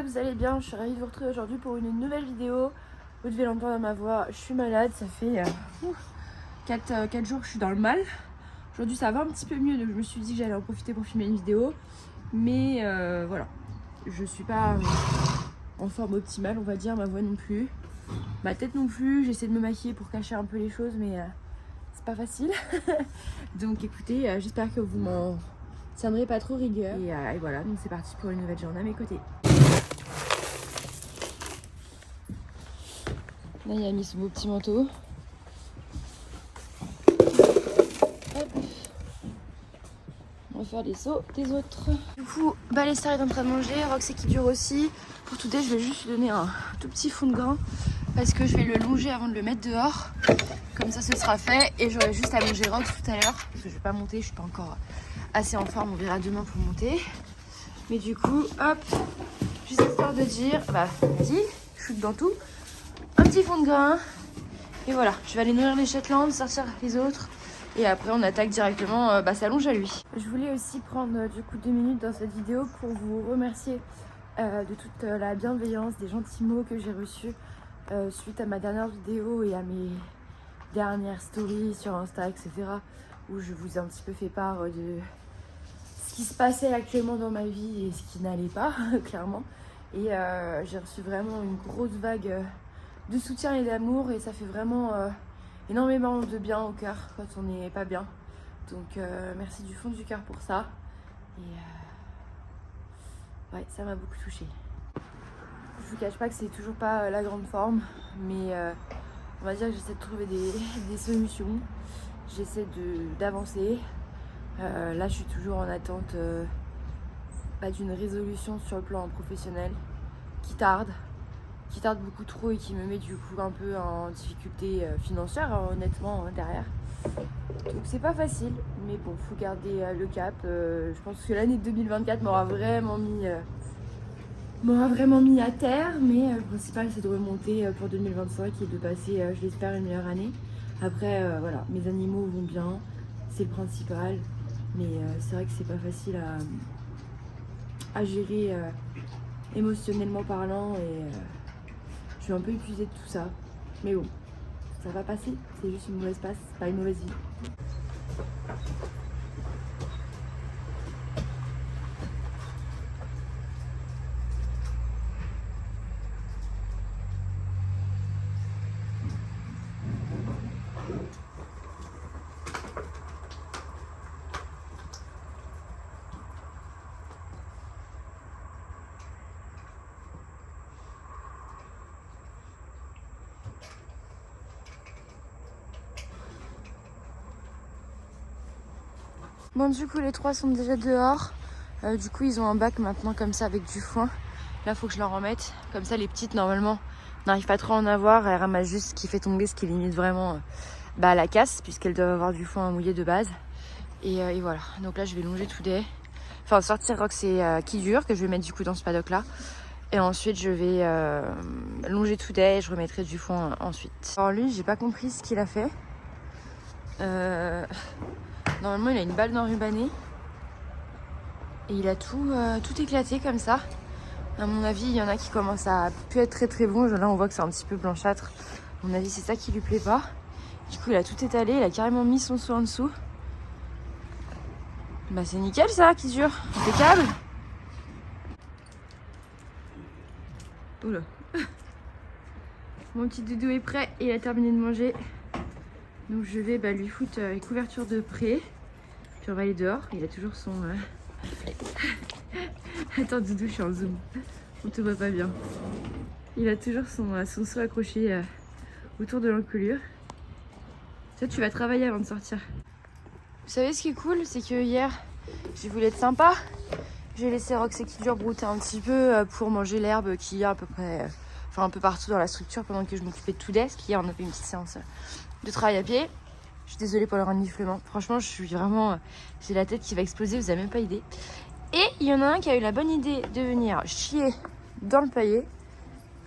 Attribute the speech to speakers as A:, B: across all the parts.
A: j'espère que vous allez bien. Je suis ravie de vous retrouver aujourd'hui pour une nouvelle vidéo. Vous devez l'entendre à ma voix, je suis malade, ça fait 4 jours que je suis dans le mal. Aujourd'hui ça va un petit peu mieux, donc je me suis dit que j'allais en profiter pour filmer une vidéo. Mais voilà, je suis pas en forme optimale, on va dire, ma voix non plus. Ma tête non plus, j'essaie de me maquiller pour cacher un peu les choses, mais c'est pas facile. Donc écoutez, j'espère que vous m'en tiendrez pas trop rigueur. Et voilà, donc c'est parti pour une nouvelle journée à mes côtés. Là, il a mis son beau petit manteau. Hop. On va faire les sauts des autres. Du coup, Balestar est en train de manger, Rox et Kidure aussi. Pour tout je vais juste lui donner un tout petit fond de grain parce que je vais le longer avant de le mettre dehors. Comme ça, ce sera fait. Et j'aurai juste à longer Rox tout à l'heure parce que je vais pas monter, je suis pas encore assez en forme. On verra demain pour monter. Mais du coup, hop, juste histoire de dire, bah vas-y, shoot dans tout. Un petit fond de grain. Et voilà, je vais aller nourrir les Shetland, sortir les autres. Et après, on attaque directement sa longe à lui. Je voulais aussi prendre du coup 2 minutes dans cette vidéo pour vous remercier de toute la bienveillance, des gentils mots que j'ai reçus suite à ma dernière vidéo et à mes dernières stories sur Insta, etc. Où je vous ai un petit peu fait part de ce qui se passait actuellement dans ma vie et ce qui n'allait pas, clairement. Et j'ai reçu vraiment une grosse vague de soutien et d'amour et ça fait vraiment énormément de bien au cœur quand on n'est pas bien. Donc merci du fond du cœur pour ça. Et ouais, ça m'a beaucoup touchée. Je vous cache pas que c'est toujours pas la grande forme, mais on va dire que j'essaie de trouver des solutions. J'essaie d'avancer. Là, je suis toujours en attente d'une résolution sur le plan professionnel qui tarde beaucoup trop et qui me met du coup un peu en difficulté financière, honnêtement, derrière. Donc c'est pas facile, mais bon, faut garder le cap. Je pense que l'année 2024 m'aura vraiment mis à terre, mais le principal c'est de remonter pour 2025 et de passer, je l'espère, une meilleure année. Après, voilà, mes animaux vont bien, c'est le principal, mais c'est vrai que c'est pas facile à gérer émotionnellement parlant et je suis un peu épuisée de tout ça, mais bon, ça va passer, c'est juste une mauvaise passe, pas une mauvaise vie. Bon, du coup les 3 sont déjà dehors. Du coup ils ont un bac maintenant comme ça avec du foin. Là faut que je leur en mette. Comme ça les petites normalement n'arrivent pas trop à en avoir. Elles ramassent juste ce qui fait tomber, ce qui limite vraiment la casse, puisqu'elles doivent avoir du foin mouillé de base. Et voilà, donc là je vais longer Today. Enfin sortir Rox et Kidure que je vais mettre du coup dans ce paddock là. Et ensuite je vais longer Today et je remettrai du foin ensuite. Alors lui j'ai pas compris ce qu'il a fait. Normalement il a une balle d'enrubanné et il a tout éclaté comme ça. À mon avis il y en a qui commencent à plus être très très bon. Là on voit que c'est un petit peu blanchâtre. À mon avis c'est ça qui lui plaît pas. Du coup il a tout étalé, il a carrément mis son seau en dessous. Bah c'est nickel ça qui dure, impeccable. Oula. Mon petit doudou est prêt, il a terminé de manger. Donc je vais lui foutre les couvertures de près. Puis on va aller dehors. Il a toujours son... Attends Doudou, je suis en zoom. On te voit pas bien. Il a toujours son seau accroché autour de l'encolure. Ça, tu vas travailler avant de sortir. Vous savez ce qui est cool, c'est que hier, j'ai voulu être sympa. J'ai laissé Rox et Kidure brouter un petit peu pour manger l'herbe qu'il y a à peu près... un peu partout dans la structure pendant que je m'occupais de Today. Parce qu'hier, on a fait une petite séance de travail à pied. Je suis désolée pour le reniflement. Franchement, je suis vraiment... j'ai la tête qui va exploser, vous avez même pas idée. Et il y en a un qui a eu la bonne idée de venir chier dans le paillet.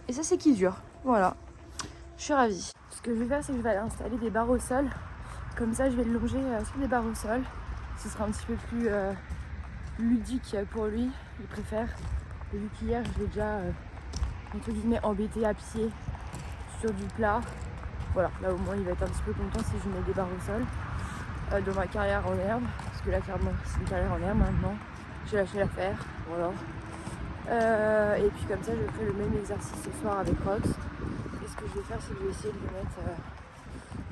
A: Et ça, c'est Kidure. Voilà. Je suis ravie. Ce que je vais faire, c'est que je vais aller installer des barres au sol. Comme ça, je vais le longer sur des barres au sol. Ce sera un petit peu plus ludique pour lui. Il préfère. Et vu qu'hier je l'ai déjà entre guillemets embêté à pied sur du plat, voilà, là au moins il va être un petit peu content si je mets des barres au sol dans ma carrière en herbe, parce que là clairement c'est une carrière en herbe maintenant, j'ai lâché l'affaire, voilà. Et puis comme ça je ferai le même exercice ce soir avec Rox. Et ce que je vais faire, c'est que je vais essayer de le mettre,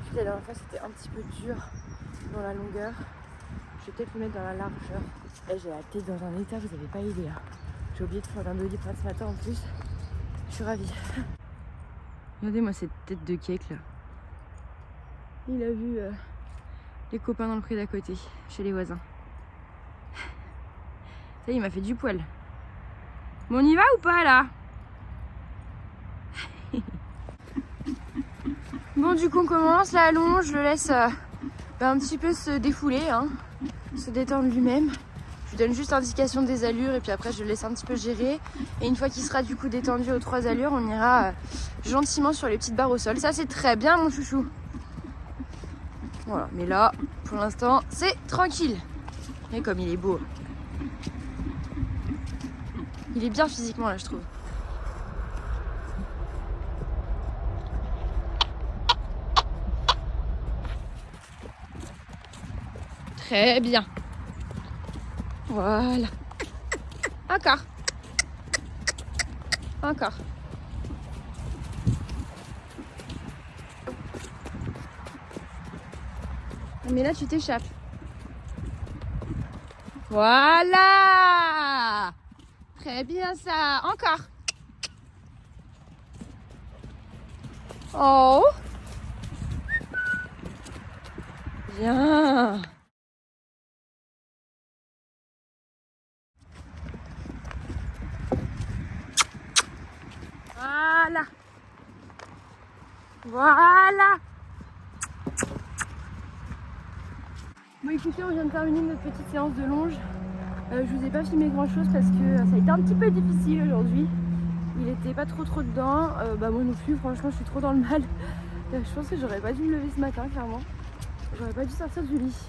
A: vu que la dernière fois c'était un petit peu dur dans la longueur, je vais peut-être le mettre dans la largeur. Là j'ai la tête dans un état, vous n'avez pas idée hein. J'ai oublié de faire un doliprane ce matin en plus, je suis ravie. Regardez-moi cette tête de cake là. Il a vu les copains dans le pré d'à côté, chez les voisins. Ça y est, il m'a fait du poil. Bon, on y va ou pas là? Bon, du coup on commence la longe, je le laisse un petit peu se défouler, hein, se détendre lui-même. Je lui donne juste indication des allures et puis après je le laisse un petit peu gérer. Et une fois qu'il sera du coup détendu aux 3 allures, on ira gentiment sur les petites barres au sol. Ça c'est très bien mon chouchou. Voilà, mais là, pour l'instant, c'est tranquille. Et comme il est beau. Il est bien physiquement là, je trouve. Très bien. Voilà. Encore. Encore. Mais là, tu t'échappes. Voilà. Très bien ça. Encore. Oh. Bien. Voilà. Voilà. Bon écoutez, on vient de terminer notre petite séance de longe. Je vous ai pas filmé grand chose parce que ça a été un petit peu difficile aujourd'hui. Il était pas trop dedans. Moi non plus, franchement je suis trop dans le mal. Je pense que j'aurais pas dû me lever ce matin clairement. J'aurais pas dû sortir du lit.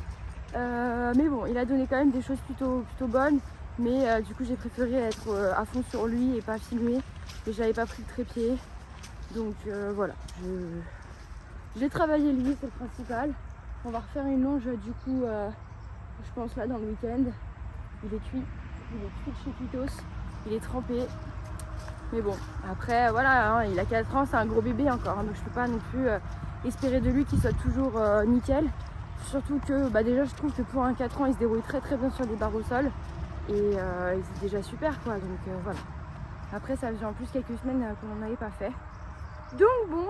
A: Mais bon, il a donné quand même des choses plutôt bonnes. Mais du coup j'ai préféré être à fond sur lui et pas filmer. Et j'avais pas pris le trépied. Donc voilà, j'ai travaillé lui, c'est le principal. On va refaire une longe du coup, je pense là dans le week-end. Il est cuit de chez Tutos, il est trempé. Mais bon, après voilà, hein, il a 4 ans, c'est un gros bébé encore, hein, donc je peux pas non plus espérer de lui qu'il soit toujours nickel. Surtout que déjà je trouve que pour un 4 ans il se débrouille très bien sur les barres au sol. Et c'est déjà super quoi, donc voilà. Après ça faisait en plus quelques semaines qu'on n'en avait pas fait. Donc bon,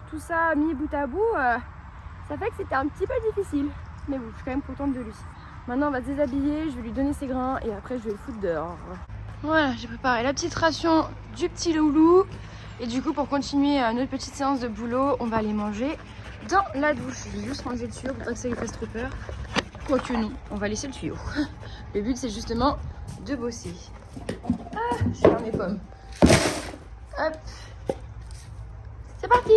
A: tout ça mis bout à bout, ça fait que c'était un petit peu difficile. Mais bon, je suis quand même contente de lui. Maintenant on va se déshabiller, je vais lui donner ses grains et après je vais le foutre dehors. Voilà, j'ai préparé la petite ration du petit loulou. Et du coup pour continuer notre petite séance de boulot, on va aller manger dans la douche. Je vais juste ranger le tuyau pour pas que ça lui fasse trop peur. Quoique non, on va laisser le tuyau. Le but c'est justement de bosser. Ah, je perds mes pommes. Hop. C'est parti!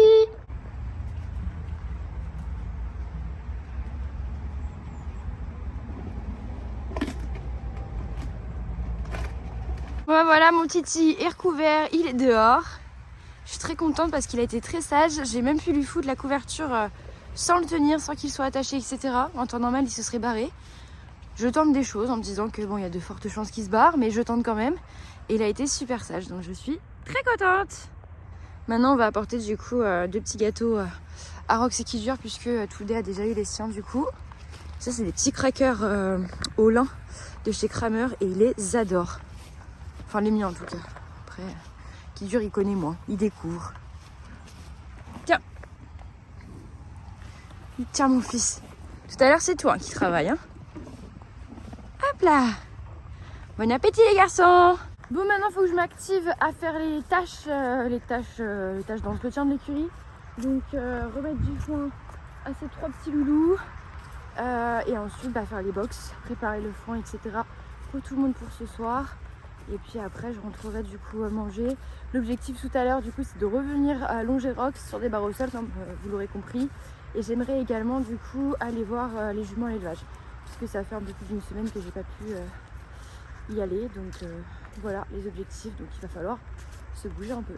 A: Ouais, voilà, mon titi est recouvert, il est dehors. Je suis très contente parce qu'il a été très sage. J'ai même pu lui foutre la couverture sans le tenir, sans qu'il soit attaché, etc. En temps normal, il se serait barré. Je tente des choses en me disant que bon, il y a de fortes chances qu'il se barre, mais je tente quand même. Et il a été super sage, donc je suis très contente. Maintenant, on va apporter du coup 2 petits gâteaux à Rox et Kidure, puisque Toudé a déjà eu les siens du coup. Ça, c'est des petits crackers au lin de chez Kramer et il les adore. Enfin, les miens en tout cas. Après, Kidure, il connaît moins, il découvre. Tiens. Tiens, mon fils. Tout à l'heure, c'est toi qui travaille, hein. Hop là. Bon appétit, les garçons. Bon, maintenant, il faut que je m'active à faire les tâches d'entretien de l'écurie. Donc, remettre du foin à ces 3 petits loulous. Et ensuite, faire les box, préparer le foin, etc. pour tout le monde pour ce soir. Et puis après, je rentrerai du coup à manger. L'objectif tout à l'heure, du coup, c'est de revenir à longer Rox sur des barres au sol, comme vous l'aurez compris. Et j'aimerais également, du coup, aller voir les juments à l'élevage. Puisque ça fait un peu plus d'une semaine que j'ai pas pu y aller. Donc voilà les objectifs, donc il va falloir se bouger un peu.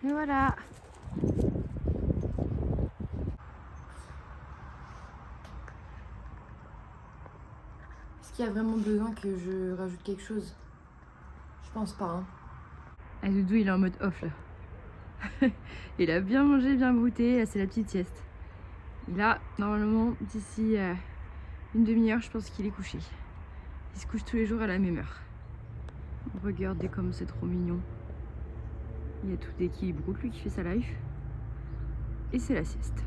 A: Et voilà. Est-ce qu'il y a vraiment besoin que je rajoute quelque chose? Je pense pas. Hein. Ah, Doudou, il est en mode off là. Il a bien mangé, bien brouté. C'est la petite sieste. Il a normalement d'ici une demi-heure, je pense qu'il est couché. Il se couche tous les jours à la même heure. Regardez comme c'est trop mignon. Il y a tout d'équilibre, lui qui fait sa life. Et c'est la sieste.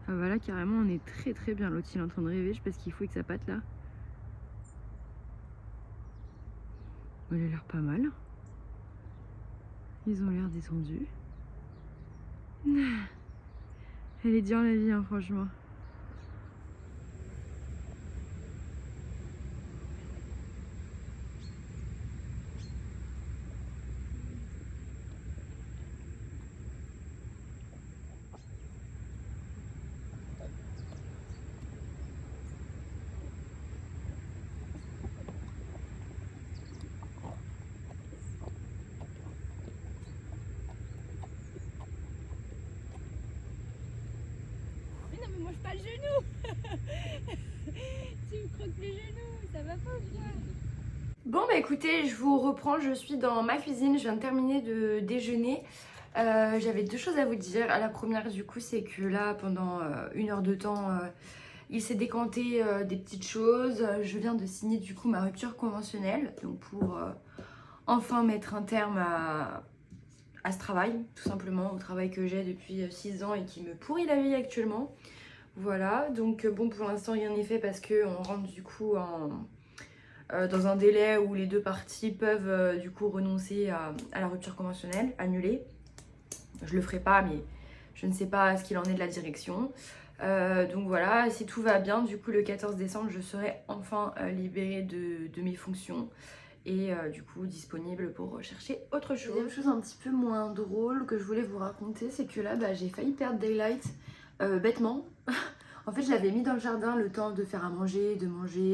A: Ah voilà, carrément, on est très bien. L'autre, il est en train de rêver, je sais pas ce qu'il faut avec sa patte là. Il a l'air pas mal. Ils ont l'air détendus. Elle est dure la vie, hein, franchement. Me mange pas le genou. Tu me croques les genoux, ça va pas ou quoi? Bon bah écoutez, je vous reprends, je suis dans ma cuisine, je viens de terminer de déjeuner. J'avais deux choses à vous dire. La première du coup c'est que là pendant une heure de temps il s'est décanté des petites choses. Je viens de signer du coup ma rupture conventionnelle, donc pour enfin mettre un terme à ce travail, tout simplement, au travail que j'ai depuis 6 ans et qui me pourrit la vie actuellement. Voilà, donc bon pour l'instant rien n'est fait parce qu'on rentre du coup dans un délai où les deux parties peuvent du coup renoncer à la rupture conventionnelle, annuler. Je le ferai pas mais je ne sais pas ce qu'il en est de la direction. Donc voilà, si tout va bien, du coup le 14 décembre je serai enfin libérée de mes fonctions. Et du coup disponible pour chercher autre chose. Deuxième chose un petit peu moins drôle que je voulais vous raconter, c'est que là j'ai failli perdre Daylight bêtement. En fait je l'avais mis dans le jardin le temps de faire à manger, de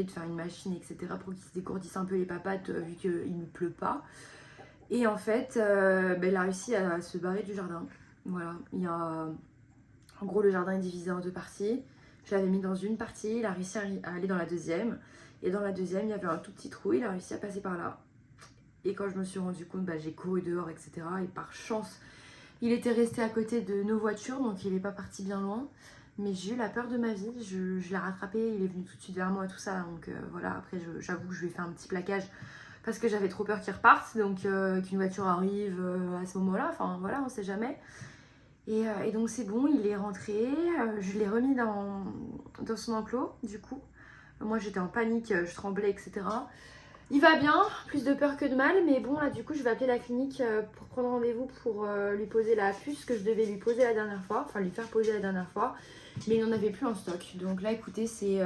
A: faire une machine, etc. pour qu'il se dégourdisse un peu les papates vu qu'il ne pleut pas. Et en fait il a réussi à se barrer du jardin. Voilà, il y a... En gros le jardin est divisé en deux parties. Je l'avais mis dans une partie, il a réussi à aller dans la deuxième. Et dans la deuxième, il y avait un tout petit trou, il a réussi à passer par là. Et quand je me suis rendu compte, j'ai couru dehors, etc. Et par chance, il était resté à côté de nos voitures, donc il n'est pas parti bien loin. Mais j'ai eu la peur de ma vie, je l'ai rattrapé, il est venu tout de suite vers moi, tout ça. Donc voilà, après j'avoue que je lui ai fait un petit plaquage parce que j'avais trop peur qu'il reparte. Donc qu'une voiture arrive à ce moment-là, enfin voilà, on sait jamais. Et donc c'est bon, il est rentré, je l'ai remis dans son enclos du coup. Moi j'étais en panique, je tremblais, etc. Il va bien, plus de peur que de mal, mais bon là du coup je vais appeler la clinique pour prendre rendez-vous pour lui poser la puce que je devais lui poser la dernière fois, enfin lui faire poser la dernière fois, mais il n'en avait plus en stock. Donc là écoutez, c'est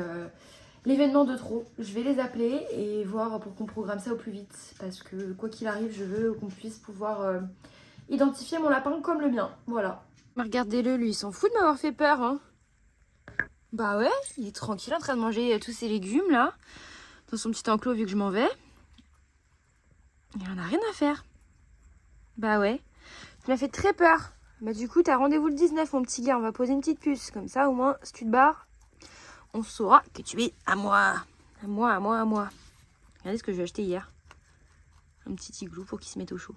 A: l'événement de trop. Je vais les appeler et voir pour qu'on programme ça au plus vite, parce que quoi qu'il arrive, je veux qu'on puisse pouvoir identifier mon lapin comme le mien, voilà. Regardez-le, lui il s'en fout de m'avoir fait peur, hein. Bah ouais, il est tranquille en train de manger tous ses légumes là, dans son petit enclos vu que je m'en vais. Il en a rien à faire. Bah ouais, tu m'as fait très peur. Bah du coup t'as rendez-vous le 19 mon petit gars, on va poser une petite puce. Comme ça au moins si tu te barres, on saura que tu es à moi. À moi, à moi, à moi. Regardez ce que je vais acheter hier. Un petit igloo pour qu'il se mette au chaud.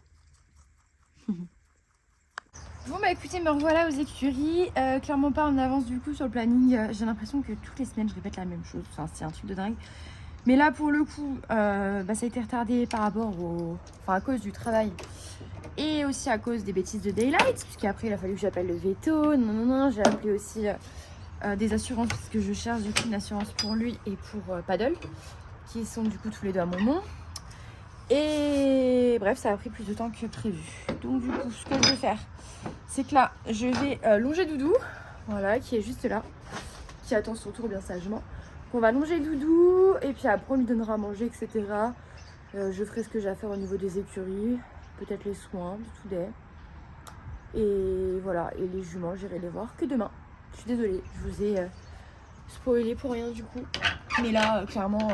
A: Bon bah écoutez, me revoilà aux écuries, clairement pas en avance du coup sur le planning. J'ai l'impression que toutes les semaines je répète la même chose, enfin c'est un truc de dingue. Mais là pour le coup, ça a été retardé par rapport à cause du travail et aussi à cause des bêtises de Daylight, puisqu'après il a fallu que j'appelle le veto, non, j'ai appelé aussi des assurances puisque je cherche du coup une assurance pour lui et pour Paddle, qui sont du coup tous les deux à mon nom. Et bref, ça a pris plus de temps que prévu. Donc du coup, ce que je vais faire, c'est que là, je vais longer Doudou, voilà, qui est juste là, qui attend son tour bien sagement. Donc, on va longer Doudou, et puis après on lui donnera à manger, etc. Je ferai ce que j'ai à faire au niveau des écuries, peut-être les soins, tout des. Et voilà, et les juments, j'irai les voir que demain. Je suis désolée, je vous ai spoilé pour rien du coup. Mais là, clairement...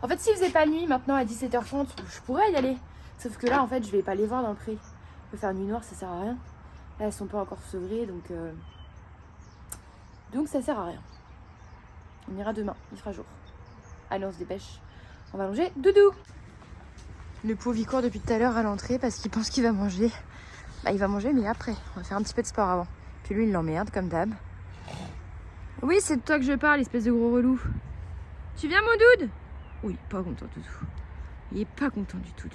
A: En fait, s'il faisait pas nuit maintenant à 17h30, je pourrais y aller. Sauf que là, en fait, je vais pas les voir dans le pré. Je vais faire nuit noire, ça sert à rien. Là, elles sont pas encore sevrées, donc ça sert à rien. On ira demain, il fera jour. Allez, on se dépêche. On va manger Doudou. Le pauvre, il court depuis tout à l'heure à l'entrée parce qu'il pense qu'il va manger. Bah, il va manger, mais après. On va faire un petit peu de sport avant. Puis lui, il l'emmerde, comme d'hab. Oui, c'est de toi que je parle, espèce de gros relou. Tu viens, mon Doud? Oui, pas content du tout. Il est pas content du tout,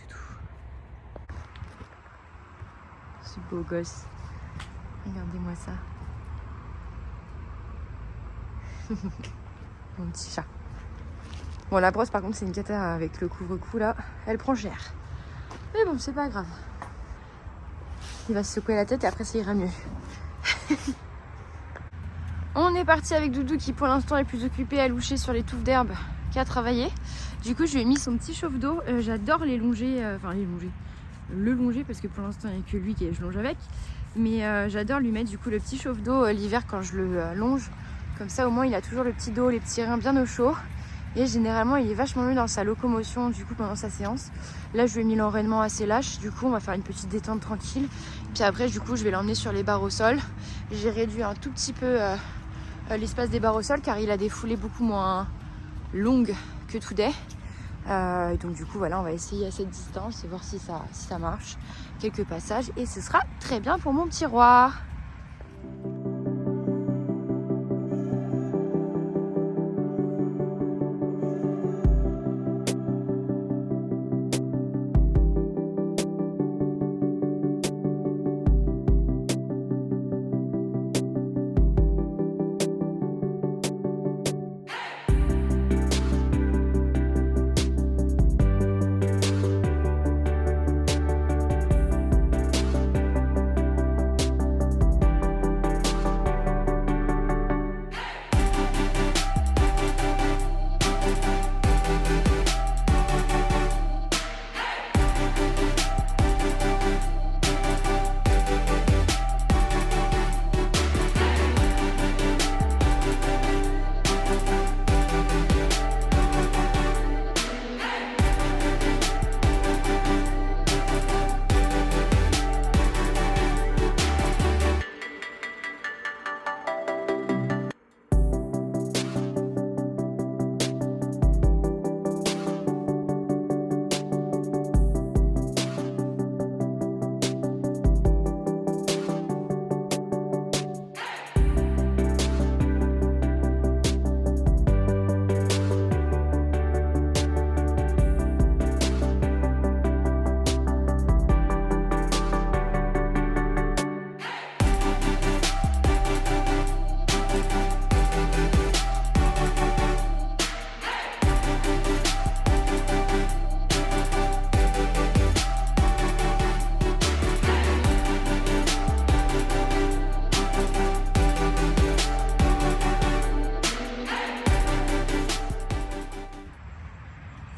A: Ce beau gosse. Regardez-moi ça. Mon petit chat. Bon, la brosse, par contre, c'est une cata avec le couvre-cou, là. Elle prend cher. Mais bon, c'est pas grave. Il va se secouer la tête et après, ça ira mieux. On est parti avec Doudou qui, pour l'instant, est plus occupé à loucher sur les touffes d'herbe qu'à travailler. Du coup, je lui ai mis son petit chauffe-d'eau. J'adore les longer, le longer parce que pour l'instant, il n'y a que lui que je longe avec. Mais j'adore lui mettre du coup le petit chauffe-d'eau l'hiver quand je le longe. Comme ça, au moins, il a toujours le petit dos, les petits reins bien au chaud. Et généralement, il est vachement mieux dans sa locomotion du coup pendant sa séance. Là, je lui ai mis l'enraînement assez lâche. Du coup, on va faire une petite détente tranquille. Puis après, du coup, je vais l'emmener sur les barres au sol. J'ai réduit un tout petit peu l'espace des barres au sol car il a des foulées beaucoup moins longues que Today. Et donc du coup voilà, on va essayer à cette distance et voir si ça marche. Quelques passages et ce sera très bien pour mon petit roi.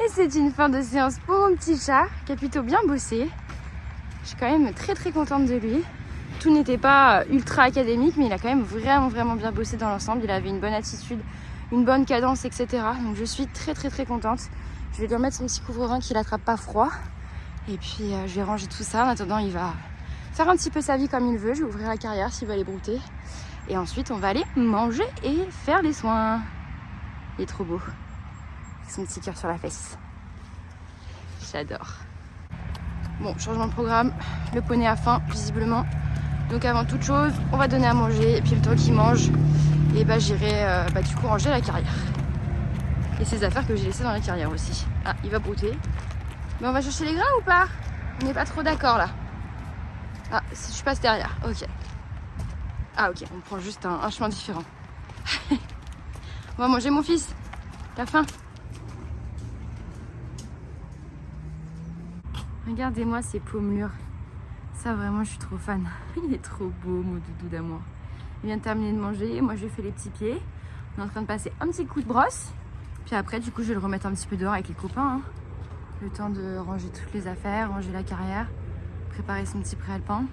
A: C'est une fin de séance pour mon petit chat qui a plutôt bien bossé. Je suis quand même très très contente de lui. Tout n'était pas ultra académique, mais il a quand même vraiment bien bossé dans l'ensemble. Il avait une bonne attitude, une bonne cadence, etc. Donc je suis très très contente. Je vais lui remettre son petit couvre-rein qui l'attrape pas froid. Et puis je vais ranger tout ça. En attendant, il va faire un petit peu sa vie comme il veut. Je vais ouvrir la carrière s'il veut aller brouter. Et ensuite, on va aller manger et faire les soins. Il est trop beau. Avec son petit cœur sur la fesse. J'adore. Bon, changement de programme. Le poney a faim, visiblement. Donc avant toute chose, on va donner à manger. Et puis le temps qu'il mange, et bah, j'irai du coup ranger la carrière. Et ces affaires que j'ai laissées dans la carrière aussi. Ah, il va brouter. Mais on va chercher les grains ou pas? On n'est pas trop d'accord là. Ah, si je passe derrière. Ok. Ah ok, on prend juste un chemin différent. On va manger mon fils. T'as faim? Regardez-moi ces pommelures. Ça vraiment je suis trop fan. Il est trop beau mon doudou d'amour. Il vient de terminer de manger, moi je lui fais les petits pieds. On est en train de passer un petit coup de brosse. Puis après du coup je vais le remettre un petit peu dehors avec les copains. Hein. Le temps de ranger toutes les affaires, ranger la carrière, préparer son petit pré-alpin.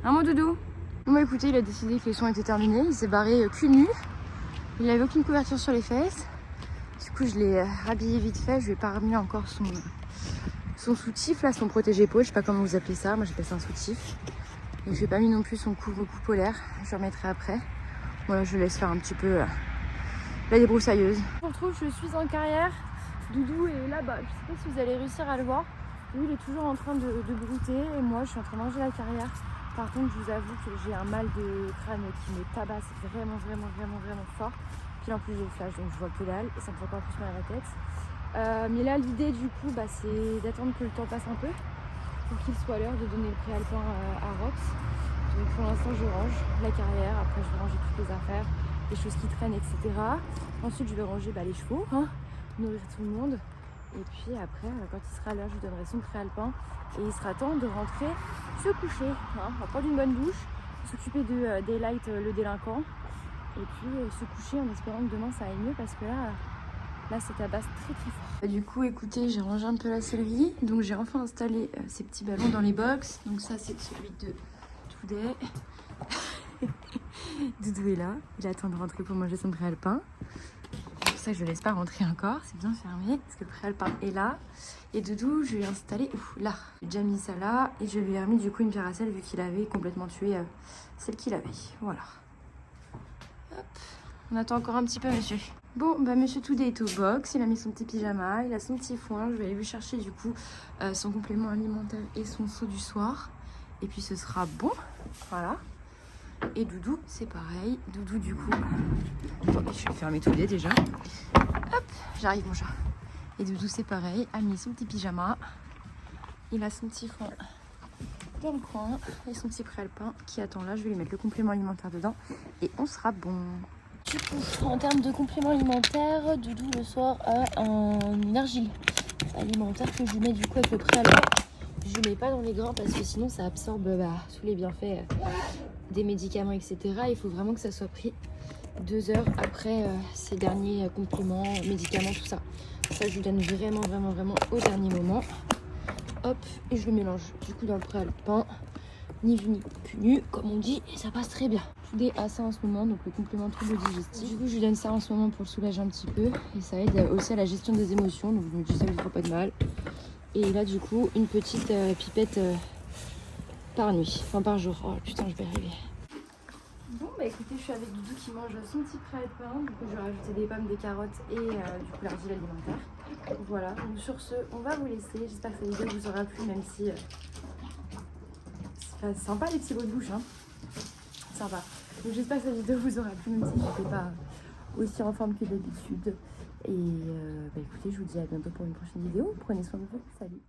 A: Hein mon doudou? Bon bah écoutez, il a décidé que les soins étaient terminés. Il s'est barré cul nu. Il n'avait aucune couverture sur les fesses. Du coup je l'ai rhabillé vite fait. Je lui ai pas remis encore son soutif là, son protège-épaule, je sais pas comment vous appelez ça, moi j'appelle ça un soutif. Et je lui ai pas mis non plus son couvre-cou polaire, je le remettrai après. Voilà, je laisse faire un petit peu la débroussailleuse. Je vous retrouve, je suis en carrière, Doudou est là-bas, je sais pas si vous allez réussir à le voir. Lui il est toujours en train de brouter et moi je suis en train de manger la carrière. Par contre je vous avoue que j'ai un mal de crâne qui me tabasse vraiment fort. Puis en plus j'ai le flash donc je vois que dalle et ça me fait encore plus mal à la tête. Mais là l'idée du coup c'est d'attendre que le temps passe un peu pour qu'il soit l'heure de donner le pré-alpin à Rox. Donc pour l'instant je range la carrière, après je vais ranger toutes les affaires, les choses qui traînent etc. Ensuite je vais ranger les chevaux, hein, nourrir tout le monde. Et puis après quand il sera l'heure je lui donnerai son pré-alpin et il sera temps de rentrer se coucher. Hein. On va prendre une bonne douche, s'occuper de Daylight le délinquant et puis se coucher en espérant que demain ça aille mieux parce que là, ça tabasse très fort. Du coup, écoutez, j'ai rangé un peu la sellerie. Donc, j'ai enfin installé ces petits ballons dans les box. Donc, ça, c'est celui de Toudet. Doudou est là. Il attend de rentrer pour manger son pré-alpin. C'est pour ça que je ne le laisse pas rentrer encore. C'est bien fermé parce que le pré-alpin est là. Et Doudou, je lui ai installé là. J'ai déjà mis ça là. Et je lui ai remis du coup une pierre à sel vu qu'il avait complètement tué celle qu'il avait. Voilà. Hop. On attend encore un petit peu, monsieur. Bon, bah monsieur Toudet est au box, il a mis son petit pyjama, il a son petit foin. Je vais aller lui chercher du coup son complément alimentaire et son seau du soir. Et puis ce sera bon, voilà. Et Doudou, c'est pareil. Doudou du coup... Attendez, je vais fermer Toudet déjà. Hop, j'arrive mon chat. Et Doudou, c'est pareil, a mis son petit pyjama. Il a son petit foin dans le coin et son petit pré-alpin qui attend là. Je vais lui mettre le complément alimentaire dedans et on sera bon. Du coup, en termes de compléments alimentaires, Doudou le soir a une argile alimentaire que je lui mets du coup avec le pré-alpin. Je ne mets pas dans les grains parce que sinon ça absorbe tous les bienfaits des médicaments, etc. Il faut vraiment que ça soit pris 2 heures après ces derniers compléments, médicaments, tout ça. Ça, je lui donne vraiment au dernier moment. Hop, et je le mélange du coup dans le pré-alpin. Ni vu ni nu, comme on dit, et ça passe très bien. Toudet a ça en ce moment, donc le complément trouble digestif. Du coup, je lui donne ça en ce moment pour le soulager un petit peu. Et ça aide aussi à la gestion des émotions, donc je me dis ça lui fera pas de mal. Et il a du coup une petite pipette par nuit, enfin par jour. Oh putain, je vais arriver. Bon, bah écoutez, je suis avec Doudou qui mange son petit pré-alpin. Du coup, je vais rajouter des pommes, des carottes et du coup l'argile alimentaire. Voilà, donc sur ce, on va vous laisser. J'espère que cette vidéo vous aura plu, même si... c'est sympa les petits mots de bouche, hein. Sympa. Donc j'espère que cette vidéo vous aura plu, même si je n'étais pas aussi en forme que d'habitude. Et bah écoutez, je vous dis à bientôt pour une prochaine vidéo. Prenez soin de vous. Salut.